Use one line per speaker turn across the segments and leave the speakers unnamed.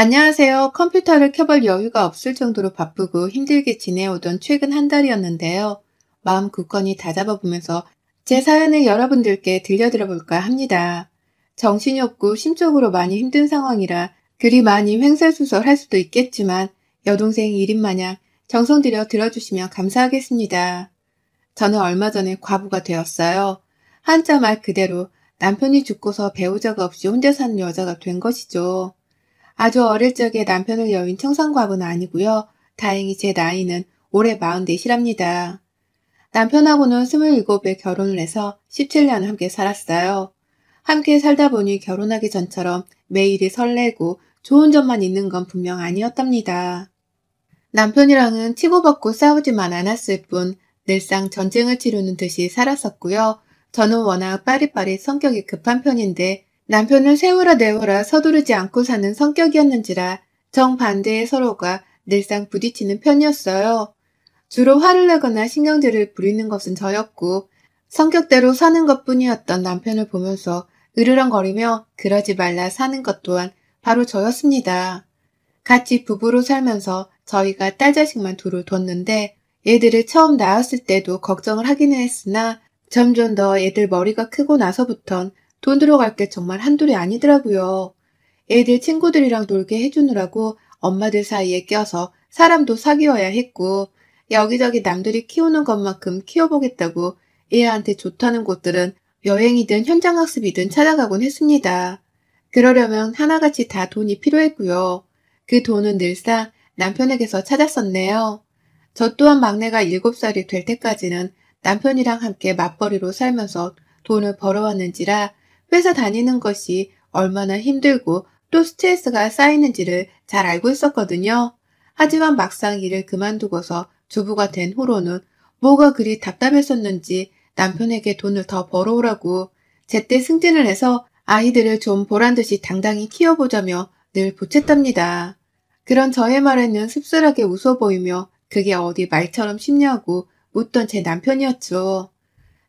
안녕하세요. 컴퓨터를 켜볼 여유가 없을 정도로 바쁘고 힘들게 지내오던 최근 한 달이었는데요. 마음 굳건히 다잡아보면서 제 사연을 여러분들께 들려드려 볼까 합니다. 정신이 없고 심적으로 많이 힘든 상황이라 그리 많이 횡설수설할 수도 있겠지만 여동생 일인 마냥 정성 들여 들어주시면 감사하겠습니다. 저는 얼마 전에 과부가 되었어요. 한자 말 그대로 남편이 죽고서 배우자가 없이 혼자 사는 여자가 된 것이죠. 아주 어릴 적에 남편을 여윈 청산과부는 아니고요. 다행히 제 나이는 올해 44이랍니다. 남편하고는 27에 결혼을 해서 17년 함께 살았어요. 함께 살다 보니 결혼하기 전처럼 매일이 설레고 좋은 점만 있는 건 분명 아니었답니다. 남편이랑은 치고받고 싸우지만 않았을 뿐 늘상 전쟁을 치르는 듯이 살았었고요. 저는 워낙 빠릿빠릿 성격이 급한 편인데 남편은 세우라 내워라 서두르지 않고 사는 성격이었는지라 정반대의 서로가 늘상 부딪히는 편이었어요. 주로 화를 내거나 신경질을 부리는 것은 저였고 성격대로 사는 것뿐이었던 남편을 보면서 으르렁거리며 그러지 말라 사는 것 또한 바로 저였습니다. 같이 부부로 살면서 저희가 딸 자식만 둘을 뒀는데 애들을 처음 낳았을 때도 걱정을 하기는 했으나 점점 더 애들 머리가 크고 나서부턴 돈 들어갈 게 정말 한둘이 아니더라고요. 애들 친구들이랑 놀게 해주느라고 엄마들 사이에 껴서 사람도 사귀어야 했고 여기저기 남들이 키우는 것만큼 키워보겠다고 애한테 좋다는 곳들은 여행이든 현장학습이든 찾아가곤 했습니다. 그러려면 하나같이 다 돈이 필요했고요. 그 돈은 늘상 남편에게서 찾았었네요. 저 또한 막내가 7살이 될 때까지는 남편이랑 함께 맞벌이로 살면서 돈을 벌어왔는지라 회사 다니는 것이 얼마나 힘들고 또 스트레스가 쌓이는지를 잘 알고 있었거든요. 하지만 막상 일을 그만두고서 주부가 된 후로는 뭐가 그리 답답했었는지 남편에게 돈을 더 벌어오라고 제때 승진을 해서 아이들을 좀 보란듯이 당당히 키워보자며 늘 보챘답니다. 그런 저의 말에는 씁쓸하게 웃어 보이며 그게 어디 말처럼 쉽냐고 묻던 제 남편이었죠.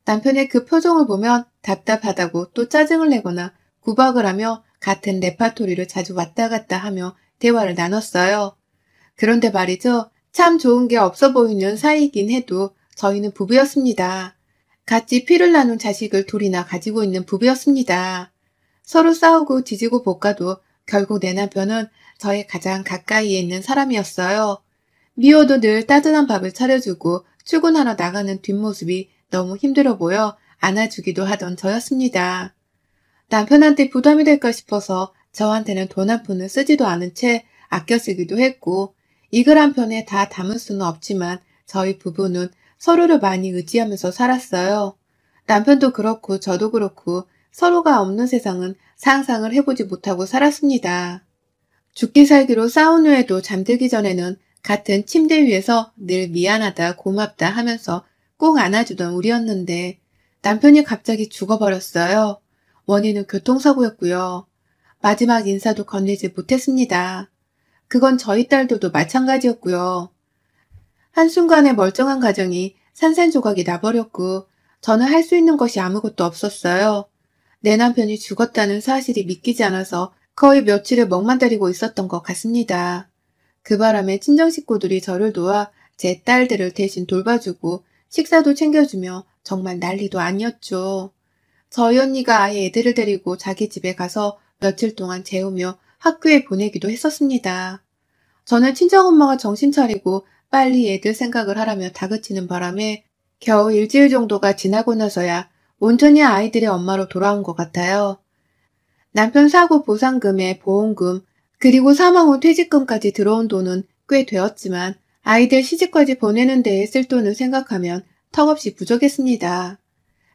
남편의 그 표정을 보면 답답하다고 또 짜증을 내거나 구박을 하며 같은 레파토리를 자주 왔다 갔다 하며 대화를 나눴어요. 그런데 말이죠. 참 좋은 게 없어 보이는 사이이긴 해도 저희는 부부였습니다. 같이 피를 나눈 자식을 둘이나 가지고 있는 부부였습니다. 서로 싸우고 지지고 볶아도 결국 내 남편은 저의 가장 가까이에 있는 사람이었어요. 미워도 늘 따뜻한 밥을 차려주고 출근하러 나가는 뒷모습이 너무 힘들어 보여 안아주기도 하던 저였습니다. 남편한테 부담이 될까 싶어서 저한테는 돈 한 푼을 쓰지도 않은 채 아껴 쓰기도 했고 이 글 한 편에 다 담을 수는 없지만 저희 부부는 서로를 많이 의지하면서 살았어요. 남편도 그렇고 저도 그렇고 서로가 없는 세상은 상상을 해보지 못하고 살았습니다. 죽기 살기로 싸운 후에도 잠들기 전에는 같은 침대 위에서 늘 미안하다 고맙다 하면서 꼭 안아주던 우리였는데 남편이 갑자기 죽어버렸어요. 원인은 교통사고였고요. 마지막 인사도 건네지 못했습니다. 그건 저희 딸들도 마찬가지였고요. 한순간에 멀쩡한 가정이 산산조각이 나버렸고 저는 할 수 있는 것이 아무것도 없었어요. 내 남편이 죽었다는 사실이 믿기지 않아서 거의 며칠을 멍만 때리고 있었던 것 같습니다. 그 바람에 친정 식구들이 저를 도와 제 딸들을 대신 돌봐주고 식사도 챙겨주며 정말 난리도 아니었죠. 저희 언니가 아예 애들을 데리고 자기 집에 가서 며칠 동안 재우며 학교에 보내기도 했었습니다. 저는 친정엄마가 정신 차리고 빨리 애들 생각을 하라며 다그치는 바람에 겨우 일주일 정도가 지나고 나서야 온전히 아이들의 엄마로 돌아온 것 같아요. 남편 사고 보상금에 보험금, 그리고 사망 후 퇴직금까지 들어온 돈은 꽤 되었지만 아이들 시집까지 보내는 데에 쓸 돈을 생각하면 턱없이 부족했습니다.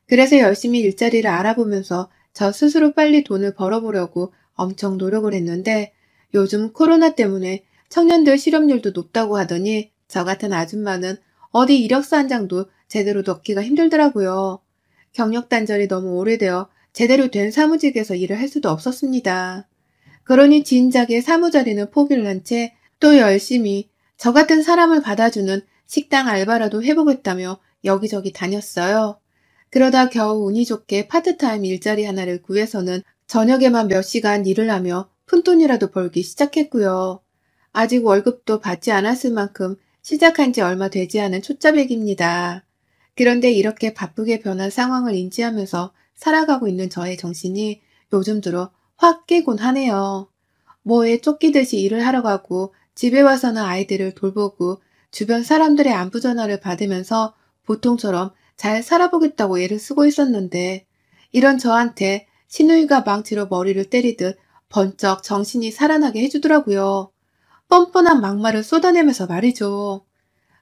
그래서 열심히 일자리를 알아보면서 저 스스로 빨리 돈을 벌어보려고 엄청 노력을 했는데 요즘 코로나 때문에 청년들 실업률도 높다고 하더니 저 같은 아줌마는 어디 이력서 한 장도 제대로 넣기가 힘들더라고요. 경력 단절이 너무 오래되어 제대로 된 사무직에서 일을 할 수도 없었습니다. 그러니 진작에 사무자리는 포기를 한 채 또 열심히 저 같은 사람을 받아주는 식당 알바라도 해보겠다며 여기저기 다녔어요. 그러다 겨우 운이 좋게 파트타임 일자리 하나를 구해서는 저녁에만 몇 시간 일을 하며 푼돈이라도 벌기 시작했고요. 아직 월급도 받지 않았을 만큼 시작한 지 얼마 되지 않은 초짜백입니다. 그런데 이렇게 바쁘게 변한 상황을 인지하면서 살아가고 있는 저의 정신이 요즘 들어 확 깨곤 하네요. 뭐에 쫓기듯이 일을 하러 가고 집에 와서는 아이들을 돌보고 주변 사람들의 안부 전화를 받으면서 보통처럼 잘 살아보겠다고 애를 쓰고 있었는데 이런 저한테 시누이가 망치로 머리를 때리듯 번쩍 정신이 살아나게 해주더라고요. 뻔뻔한 막말을 쏟아내면서 말이죠.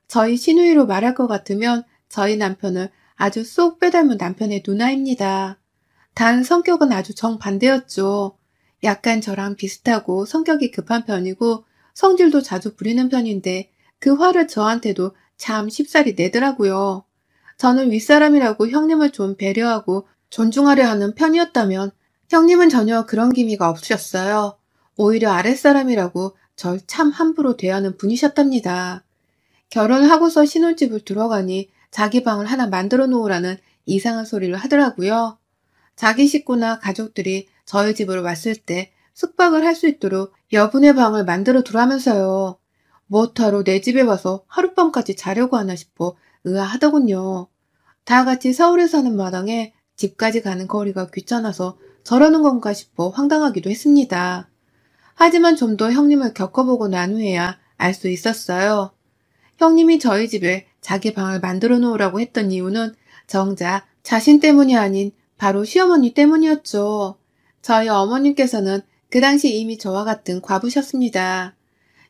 저희 시누이로 말할 것 같으면 저희 남편을 아주 쏙 빼닮은 남편의 누나입니다. 단 성격은 아주 정반대였죠. 약간 저랑 비슷하고 성격이 급한 편이고 성질도 자주 부리는 편인데 그 화를 저한테도 참 쉽사리 내더라고요. 저는 윗사람이라고 형님을 좀 배려하고 존중하려 하는 편이었다면 형님은 전혀 그런 기미가 없으셨어요. 오히려 아랫사람이라고 절 참 함부로 대하는 분이셨답니다. 결혼하고서 신혼집을 들어가니 자기 방을 하나 만들어 놓으라는 이상한 소리를 하더라고요. 자기 식구나 가족들이 저희 집으로 왔을 때 숙박을 할 수 있도록 여분의 방을 만들어 두라면서요. 뭐하러 내 집에 와서 하룻밤까지 자려고 하나 싶어 의아하더군요. 다 같이 서울에 사는 마당에 집까지 가는 거리가 귀찮아서 저러는 건가 싶어 황당하기도 했습니다. 하지만 좀 더 형님을 겪어보고 난 후에야 알 수 있었어요. 형님이 저희 집에 자기 방을 만들어 놓으라고 했던 이유는 정작 자신 때문이 아닌 바로 시어머니 때문이었죠. 저희 어머님께서는 그 당시 이미 저와 같은 과부셨습니다.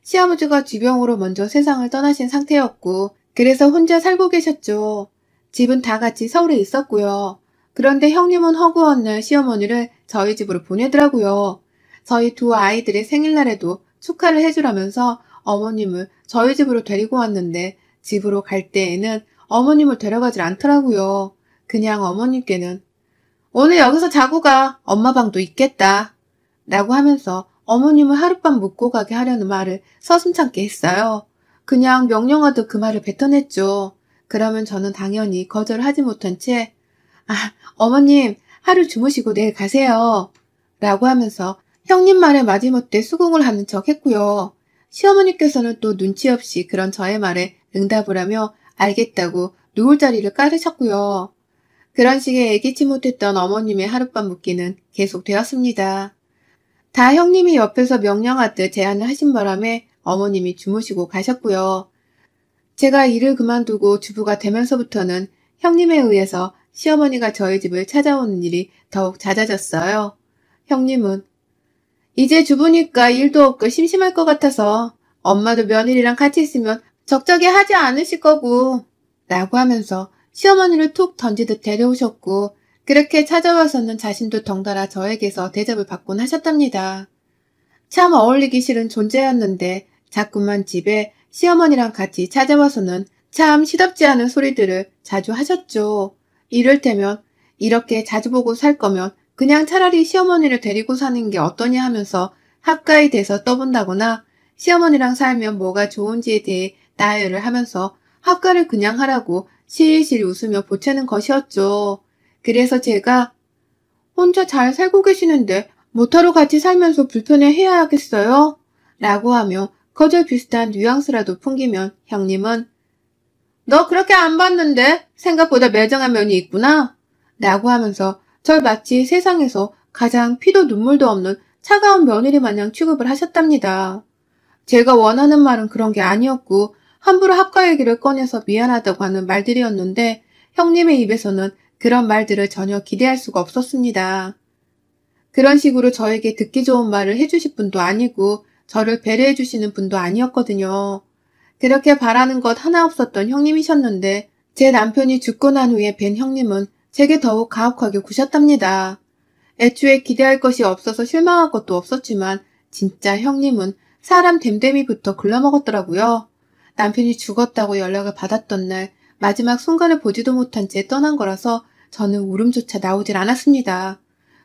시아버지가 쥐병으로 먼저 세상을 떠나신 상태였고 그래서 혼자 살고 계셨죠. 집은 다 같이 서울에 있었고요. 그런데 형님은 허구한 날 시어머니를 저희 집으로 보내더라고요. 저희 두 아이들의 생일날에도 축하를 해주라면서 어머님을 저희 집으로 데리고 왔는데 집으로 갈 때에는 어머님을 데려가질 않더라고요. 그냥 어머님께는 오늘 여기서 자고 가. 엄마 방도 있겠다. 라고 하면서 어머님을 하룻밤 묵고 가게 하려는 말을 서슴찮게 했어요. 그냥 명령하듯 그 말을 뱉어냈죠. 그러면 저는 당연히 거절하지 못한 채 어머님 하루 주무시고 내일 가세요. 라고 하면서 형님 말에 마지못해 수긍을 하는 척 했고요. 시어머니께서는 또 눈치 없이 그런 저의 말에 응답을 하며 알겠다고 누울 자리를 깔으셨고요. 그런 식의 애기치 못했던 어머님의 하룻밤 묵기는 계속되었습니다. 다 형님이 옆에서 명령하듯 제안을 하신 바람에 어머님이 주무시고 가셨고요. 제가 일을 그만두고 주부가 되면서부터는 형님에 의해서 시어머니가 저희 집을 찾아오는 일이 더욱 잦아졌어요. 형님은 이제 주부니까 일도 없고 심심할 것 같아서 엄마도 며느리랑 같이 있으면 적적해 하지 않으실 거고 라고 하면서 시어머니를 툭 던지듯 데려오셨고 그렇게 찾아와서는 자신도 덩달아 저에게서 대접을 받곤 하셨답니다. 참 어울리기 싫은 존재였는데 자꾸만 집에 시어머니랑 같이 찾아와서는 참 시덥지 않은 소리들을 자주 하셨죠. 이를테면 이렇게 자주 보고 살 거면 그냥 차라리 시어머니를 데리고 사는 게 어떠냐 하면서 합가에 대해서 떠본다거나 시어머니랑 살면 뭐가 좋은지에 대해 나열을 하면서 합가를 그냥 하라고 실실 웃으며 보채는 것이었죠. 그래서 제가 혼자 잘 살고 계시는데 뭐하러 같이 살면서 불편해해야 하겠어요? 라고 하며 거절 비슷한 뉘앙스라도 풍기면 형님은 너 그렇게 안 봤는데 생각보다 매정한 면이 있구나 라고 하면서 절 마치 세상에서 가장 피도 눈물도 없는 차가운 며느리 마냥 취급을 하셨답니다. 제가 원하는 말은 그런 게 아니었고 함부로 합가 얘기를 꺼내서 미안하다고 하는 말들이었는데 형님의 입에서는 그런 말들을 전혀 기대할 수가 없었습니다. 그런 식으로 저에게 듣기 좋은 말을 해주실 분도 아니고 저를 배려해 주시는 분도 아니었거든요. 그렇게 바라는 것 하나 없었던 형님이셨는데 제 남편이 죽고 난 후에 뵌 형님은 제게 더욱 가혹하게 구셨답니다. 애초에 기대할 것이 없어서 실망할 것도 없었지만 진짜 형님은 사람 됨됨이부터 글러먹었더라고요. 남편이 죽었다고 연락을 받았던 날 마지막 순간을 보지도 못한 채 떠난 거라서 저는 울음조차 나오질 않았습니다.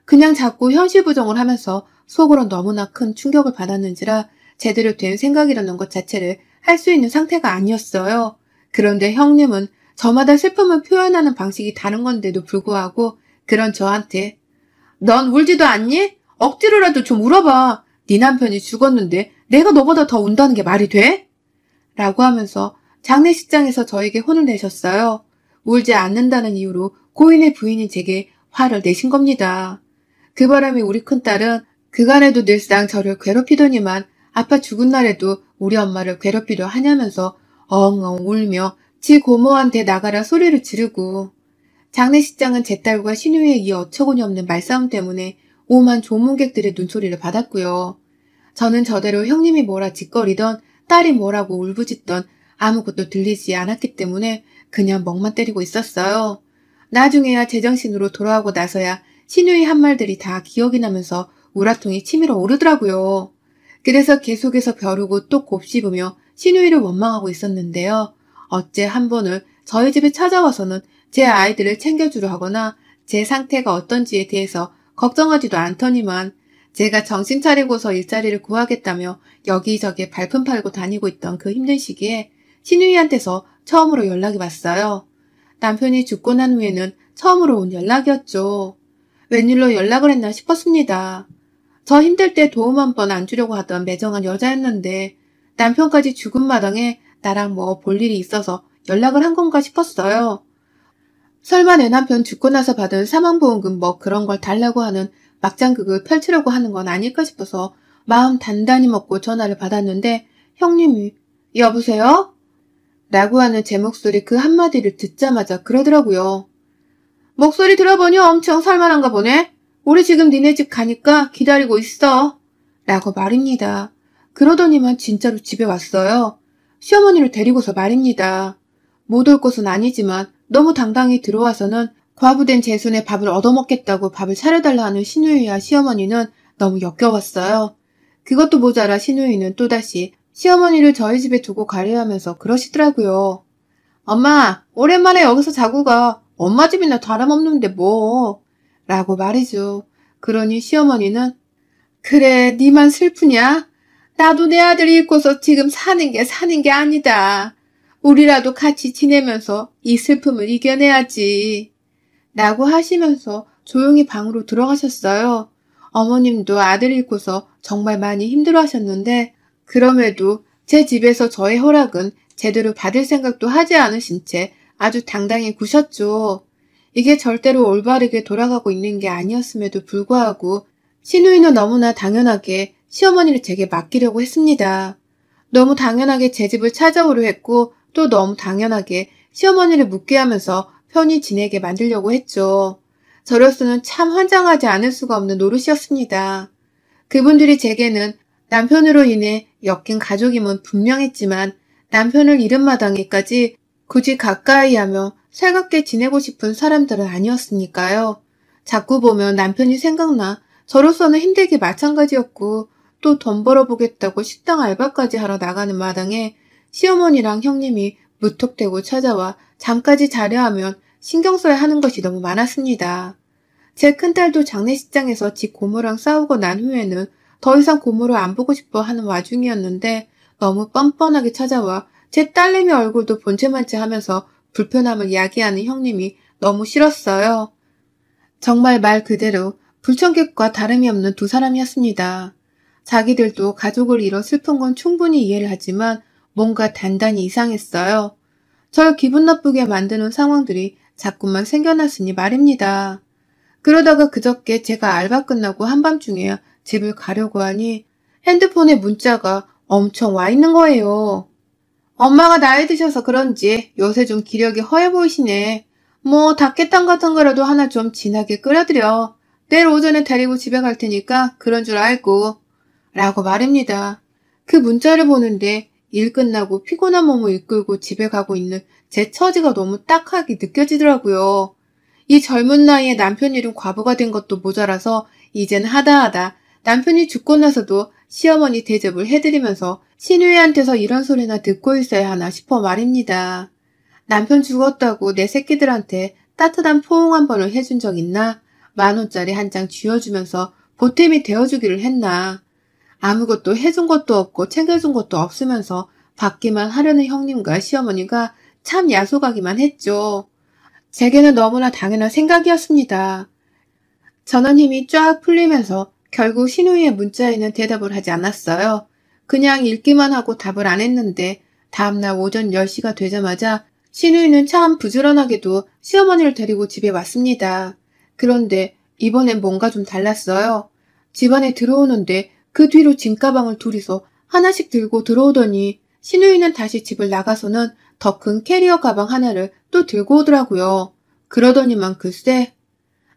그냥 자꾸 현실 부정을 하면서 속으로 너무나 큰 충격을 받았는지라 제대로 된 생각이라는 것 자체를 할 수 있는 상태가 아니었어요. 그런데 형님은 저마다 슬픔을 표현하는 방식이 다른 건데도 불구하고 그런 저한테 넌 울지도 않니? 억지로라도 좀 울어봐. 네 남편이 죽었는데 내가 너보다 더 운다는 게 말이 돼? 라고 하면서 장례식장에서 저에게 혼을 내셨어요. 울지 않는다는 이유로 고인의 부인이 제게 화를 내신 겁니다. 그 바람에 우리 큰딸은 그간에도 늘상 저를 괴롭히더니만 아빠 죽은 날에도 우리 엄마를 괴롭히려 하냐면서 엉엉 울며 지 고모한테 나가라 소리를 지르고, 장례식장은 제 딸과 신우이의 이 어처구니 없는 말싸움 때문에 오만 조문객들의 눈소리를 받았고요. 저는 저대로 형님이 뭐라 짓거리던 딸이 뭐라고 울부짖던 아무것도 들리지 않았기 때문에 그냥 멍만 때리고 있었어요. 나중에야 제정신으로 돌아오고 나서야 신우이 한 말들이 다 기억이 나면서 우라통이 치밀어 오르더라고요. 그래서 계속해서 벼르고 또 곱씹으며 신우이를 원망하고 있었는데요. 어째 한 번을 저희 집에 찾아와서는 제 아이들을 챙겨주려 하거나 제 상태가 어떤지에 대해서 걱정하지도 않더니만 제가 정신 차리고서 일자리를 구하겠다며 여기저기 발품 팔고 다니고 있던 그 힘든 시기에 신우이한테서 처음으로 연락이 왔어요. 남편이 죽고 난 후에는 처음으로 온 연락이었죠. 웬일로 연락을 했나 싶었습니다. 저 힘들 때 도움 한 번 안 주려고 하던 매정한 여자였는데 남편까지 죽은 마당에 나랑 뭐 볼 일이 있어서 연락을 한 건가 싶었어요. 설마 내 남편 죽고 나서 받은 사망보험금 뭐 그런 걸 달라고 하는 막장극을 펼치려고 하는 건 아닐까 싶어서 마음 단단히 먹고 전화를 받았는데 형님이 여보세요? 라고 하는 제 목소리 그 한마디를 듣자마자 그러더라고요. 목소리 들어보니 엄청 살만한가 보네. 우리 지금 니네 집 가니까 기다리고 있어. 라고 말입니다. 그러더니만 진짜로 집에 왔어요. 시어머니를 데리고서 말입니다. 못 올 것은 아니지만 너무 당당히 들어와서는 과부된 제 손에 밥을 얻어먹겠다고 밥을 차려달라 하는 신우이와 시어머니는 너무 역겨웠어요. 그것도 모자라 신우이는 또다시 시어머니를 저희 집에 두고 가려 하면서 그러시더라고요. 엄마, 오랜만에 여기서 자고 가. 엄마 집이나 다름없는데 뭐. 라고 말이죠. 그러니 시어머니는 그래, 니만 슬프냐? 나도 내 아들 잃고서 지금 사는 게 아니다. 우리라도 같이 지내면서 이 슬픔을 이겨내야지. 라고 하시면서 조용히 방으로 들어가셨어요. 어머님도 아들 잃고서 정말 많이 힘들어하셨는데 그럼에도 제 집에서 저의 허락은 제대로 받을 생각도 하지 않으신 채 아주 당당히 구셨죠. 이게 절대로 올바르게 돌아가고 있는 게 아니었음에도 불구하고 신우이는 너무나 당연하게 시어머니를 제게 맡기려고 했습니다. 너무 당연하게 제 집을 찾아오려 했고 또 너무 당연하게 시어머니를 묻게 하면서 편히 지내게 만들려고 했죠. 저로서는 참 환장하지 않을 수가 없는 노릇이었습니다. 그분들이 제게는 남편으로 인해 엮인 가족임은 분명했지만 남편을 잃은 마당에까지 굳이 가까이 하며 살갑게 지내고 싶은 사람들은 아니었으니까요. 자꾸 보면 남편이 생각나 저로서는 힘들기 마찬가지였고 또 돈 벌어보겠다고 식당 알바까지 하러 나가는 마당에 시어머니랑 형님이 무턱대고 찾아와 잠까지 자려 하면 신경 써야 하는 것이 너무 많았습니다. 제 큰딸도 장례식장에서 지 고모랑 싸우고 난 후에는 더 이상 고모를 안 보고 싶어 하는 와중이었는데 너무 뻔뻔하게 찾아와 제 딸내미 얼굴도 본체만치 하면서 불편함을 야기하는 형님이 너무 싫었어요. 정말 말 그대로 불청객과 다름이 없는 두 사람이었습니다. 자기들도 가족을 잃어 슬픈 건 충분히 이해를 하지만 뭔가 단단히 이상했어요. 절 기분 나쁘게 만드는 상황들이 자꾸만 생겨났으니 말입니다. 그러다가 그저께 제가 알바 끝나고 한밤중에 집을 가려고 하니 핸드폰에 문자가 엄청 와 있는 거예요. 엄마가 나이 드셔서 그런지 요새 좀 기력이 허해 보이시네. 뭐 닭게탕 같은 거라도 하나 좀 진하게 끓여드려. 내일 오전에 데리고 집에 갈 테니까 그런 줄 알고. 라고 말입니다. 그 문자를 보는데 일 끝나고 피곤한 몸을 이끌고 집에 가고 있는 제 처지가 너무 딱하게 느껴지더라고요. 이 젊은 나이에 남편 잃은 과부가 된 것도 모자라서 이젠 하다하다 남편이 죽고 나서도 시어머니 대접을 해드리면서 신우이한테서 이런 소리나 듣고 있어야 하나 싶어 말입니다. 남편 죽었다고 내 새끼들한테 따뜻한 포옹 한 번을 해준 적 있나? 10,000원짜리 한 장 쥐어주면서 보탬이 되어주기를 했나? 아무것도 해준 것도 없고 챙겨준 것도 없으면서 받기만 하려는 형님과 시어머니가 참 야속하기만 했죠. 제게는 너무나 당연한 생각이었습니다. 전원 힘이 쫙 풀리면서 결국 신우이의 문자에는 대답을 하지 않았어요. 그냥 읽기만 하고 답을 안 했는데 다음날 오전 10시가 되자마자 신우이는 참 부지런하게도 시어머니를 데리고 집에 왔습니다. 그런데 이번엔 뭔가 좀 달랐어요. 집안에 들어오는데 그 뒤로 짐가방을 둘이서 하나씩 들고 들어오더니 신우이는 다시 집을 나가서는 더 큰 캐리어 가방 하나를 또 들고 오더라고요. 그러더니만 글쎄,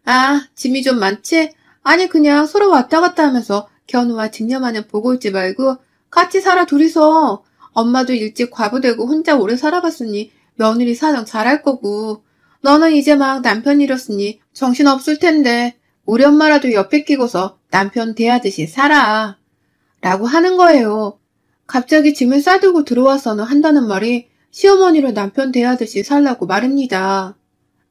아, 짐이 좀 많지? 아니 그냥 서로 왔다 갔다 하면서 견우와 직녀만은 보고 있지 말고 같이 살아 둘이서. 엄마도 일찍 과부되고 혼자 오래 살아봤으니 며느리 사정 잘할 거고 너는 이제 막 남편 잃었으니 정신없을 텐데 우리 엄마라도 옆에 끼고서 남편 대하듯이 살아. 라고 하는 거예요. 갑자기 짐을 싸들고 들어와서는 한다는 말이 시어머니를 남편 대하듯이 살라고 말입니다.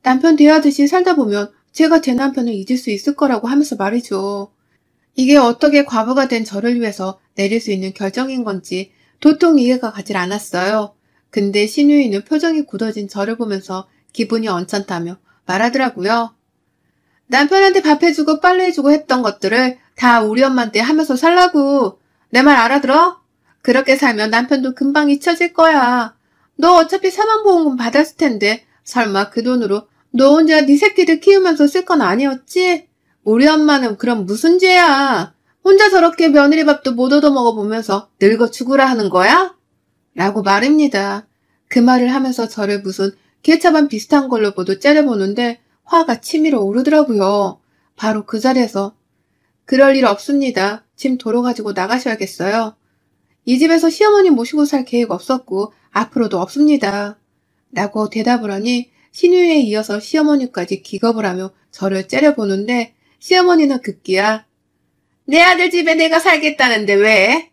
남편 대하듯이 살다 보면 제가 제 남편을 잊을 수 있을 거라고 하면서 말이죠. 이게 어떻게 과부가 된 저를 위해서 내릴 수 있는 결정인 건지 도통 이해가 가질 않았어요. 근데 신우이는 표정이 굳어진 저를 보면서 기분이 언짢다며 말하더라고요. 남편한테 밥 해주고 빨래 해주고 했던 것들을 다 우리 엄마한테 하면서 살라고. 내 말 알아들어? 그렇게 살면 남편도 금방 잊혀질 거야. 너 어차피 사망보험금 받았을 텐데 설마 그 돈으로 너 혼자 네 새끼들 키우면서 쓸 건 아니었지? 우리 엄마는 그럼 무슨 죄야? 혼자 저렇게 며느리 밥도 못 얻어먹어보면서 늙어 죽으라 하는 거야? 라고 말입니다. 그 말을 하면서 저를 무슨 개차반 비슷한 걸로 보도 째려보는데 화가 치밀어 오르더라고요. 바로 그 자리에서 그럴 일 없습니다. 짐 도로 가지고 나가셔야겠어요. 이 집에서 시어머니 모시고 살 계획 없었고 앞으로도 없습니다. 라고 대답을 하니 신우이에 이어서 시어머니까지 기겁을 하며 저를 째려보는데 시어머니는 급기야 내 아들 집에 내가 살겠다는데 왜?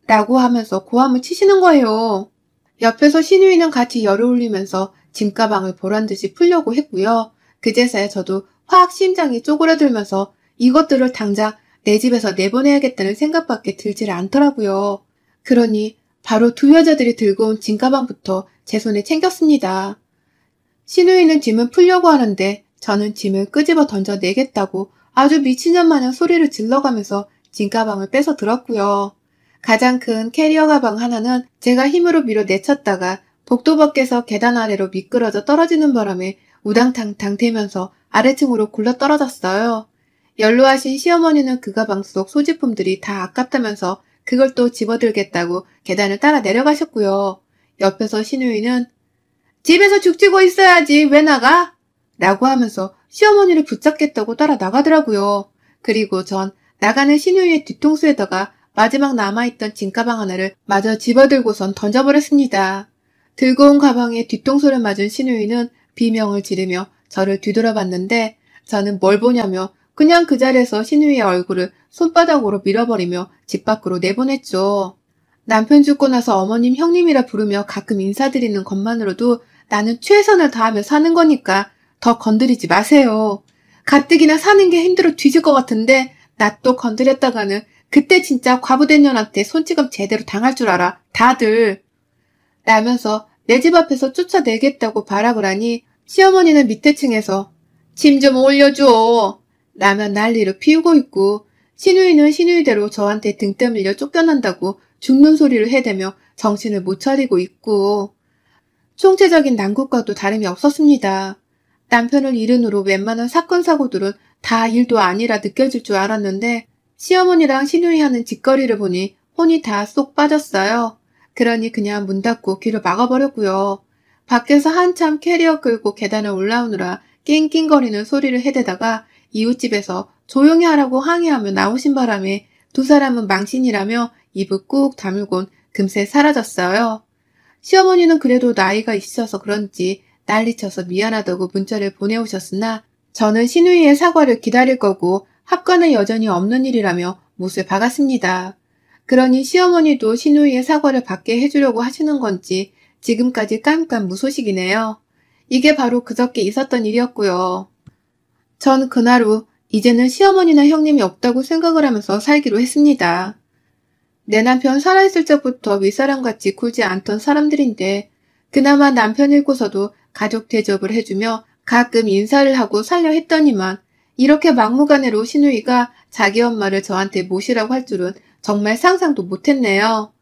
라고 하면서 고함을 치시는 거예요. 옆에서 신우이는 같이 열을 올리면서 짐가방을 보란듯이 풀려고 했고요. 그제서야 저도 확 심장이 쪼그라들면서 이것들을 당장 내 집에서 내보내야겠다는 생각밖에 들질 않더라고요. 그러니 바로 두 여자들이 들고 온 짐가방부터 제 손에 챙겼습니다. 신우이는 짐을 풀려고 하는데 저는 짐을 끄집어 던져내겠다고 아주 미친년 마냥 소리를 질러가면서 짐가방을 뺏어 들었고요. 가장 큰 캐리어 가방 하나는 제가 힘으로 밀어 내쳤다가 복도 밖에서 계단 아래로 미끄러져 떨어지는 바람에 우당탕탕 대면서 아래층으로 굴러 떨어졌어요. 연로하신 시어머니는 그 가방 속 소지품들이 다 아깝다면서 그걸 또 집어들겠다고 계단을 따라 내려가셨고요. 옆에서 신우이는 집에서 죽지고 있어야지 왜 나가? 라고 하면서 시어머니를 붙잡겠다고 따라 나가더라고요. 그리고 전 나가는 신우이의 뒤통수에다가 마지막 남아있던 짐가방 하나를 마저 집어들고선 던져버렸습니다. 들고 온 가방에 뒤통수를 맞은 신우이는 비명을 지르며 저를 뒤돌아봤는데 저는 뭘 보냐며 그냥 그 자리에서 신우이의 얼굴을 손바닥으로 밀어버리며 집 밖으로 내보냈죠. 남편 죽고 나서 어머님 형님이라 부르며 가끔 인사드리는 것만으로도 나는 최선을 다하며 사는 거니까 더 건드리지 마세요. 가뜩이나 사는 게 힘들어 뒤질 것 같은데 나 또 건드렸다가는 그때 진짜 과부된 년한테 손찌검 제대로 당할 줄 알아. 다들. 라면서 내 집 앞에서 쫓아내겠다고 발악을 하니 시어머니는 밑에 층에서 짐 좀 올려줘. 라며 난리를 피우고 있고 신우이는 신우이대로 저한테 등 떠밀려 쫓겨난다고 죽는 소리를 해대며 정신을 못 차리고 있고 총체적인 난국과도 다름이 없었습니다. 남편을 잃은 후로 웬만한 사건 사고들은 다 일도 아니라 느껴질 줄 알았는데 시어머니랑 신우이 하는 짓거리를 보니 혼이 다 쏙 빠졌어요. 그러니 그냥 문 닫고 귀를 막아버렸고요. 밖에서 한참 캐리어 끌고 계단을 올라오느라 낑낑거리는 소리를 해대다가 이웃집에서 조용히 하라고 항의하며 나오신 바람에 두 사람은 망신이라며 입을 꾹 다물곤 금세 사라졌어요. 시어머니는 그래도 나이가 있으셔서 그런지 난리쳐서 미안하다고 문자를 보내오셨으나 저는 신우이의 사과를 기다릴 거고 합과는 여전히 없는 일이라며 못을 박았습니다. 그러니 시어머니도 신우이의 사과를 받게 해주려고 하시는 건지 지금까지 깜깜 무소식이네요. 이게 바로 그저께 있었던 일이었고요. 전 그날 후 이제는 시어머니나 형님이 없다고 생각을 하면서 살기로 했습니다. 내 남편 살아있을 적부터 윗사람같이 굴지 않던 사람들인데 그나마 남편 잃고서도 가족 대접을 해주며 가끔 인사를 하고 살려 했더니만 이렇게 막무가내로 시누이가 자기 엄마를 저한테 모시라고 할 줄은 정말 상상도 못했네요.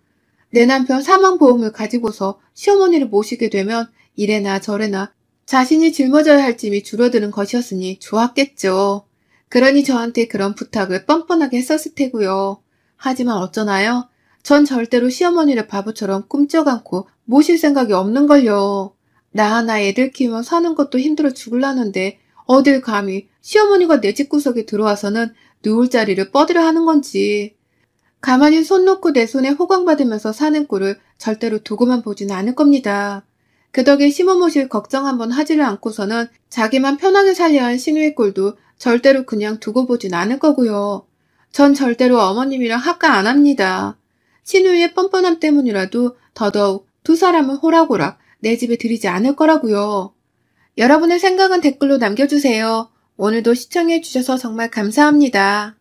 내 남편 사망보험을 가지고서 시어머니를 모시게 되면 이래나 저래나 자신이 짊어져야 할 짐이 줄어드는 것이었으니 좋았겠죠. 그러니 저한테 그런 부탁을 뻔뻔하게 했었을 테고요. 하지만 어쩌나요? 전 절대로 시어머니를 바보처럼 꿈쩍 않고 모실 생각이 없는걸요. 나 하나 애들 키우며 사는 것도 힘들어 죽을라는데 어딜 감히 시어머니가 내 집구석에 들어와서는 누울 자리를 뻗으려 하는 건지. 가만히 손 놓고 내 손에 호강받으면서 사는 꼴을 절대로 두고만 보진 않을 겁니다. 그 덕에 심어모실 걱정 한번 하지를 않고서는 자기만 편하게 살려 한 시누이 꼴도 절대로 그냥 두고 보진 않을 거고요. 전 절대로 어머님이랑 합가 안 합니다. 시누이의 뻔뻔함 때문이라도 더더욱 두 사람은 호락호락 내 집에 들이지 않을 거라고요. 여러분의 생각은 댓글로 남겨주세요. 오늘도 시청해주셔서 정말 감사합니다.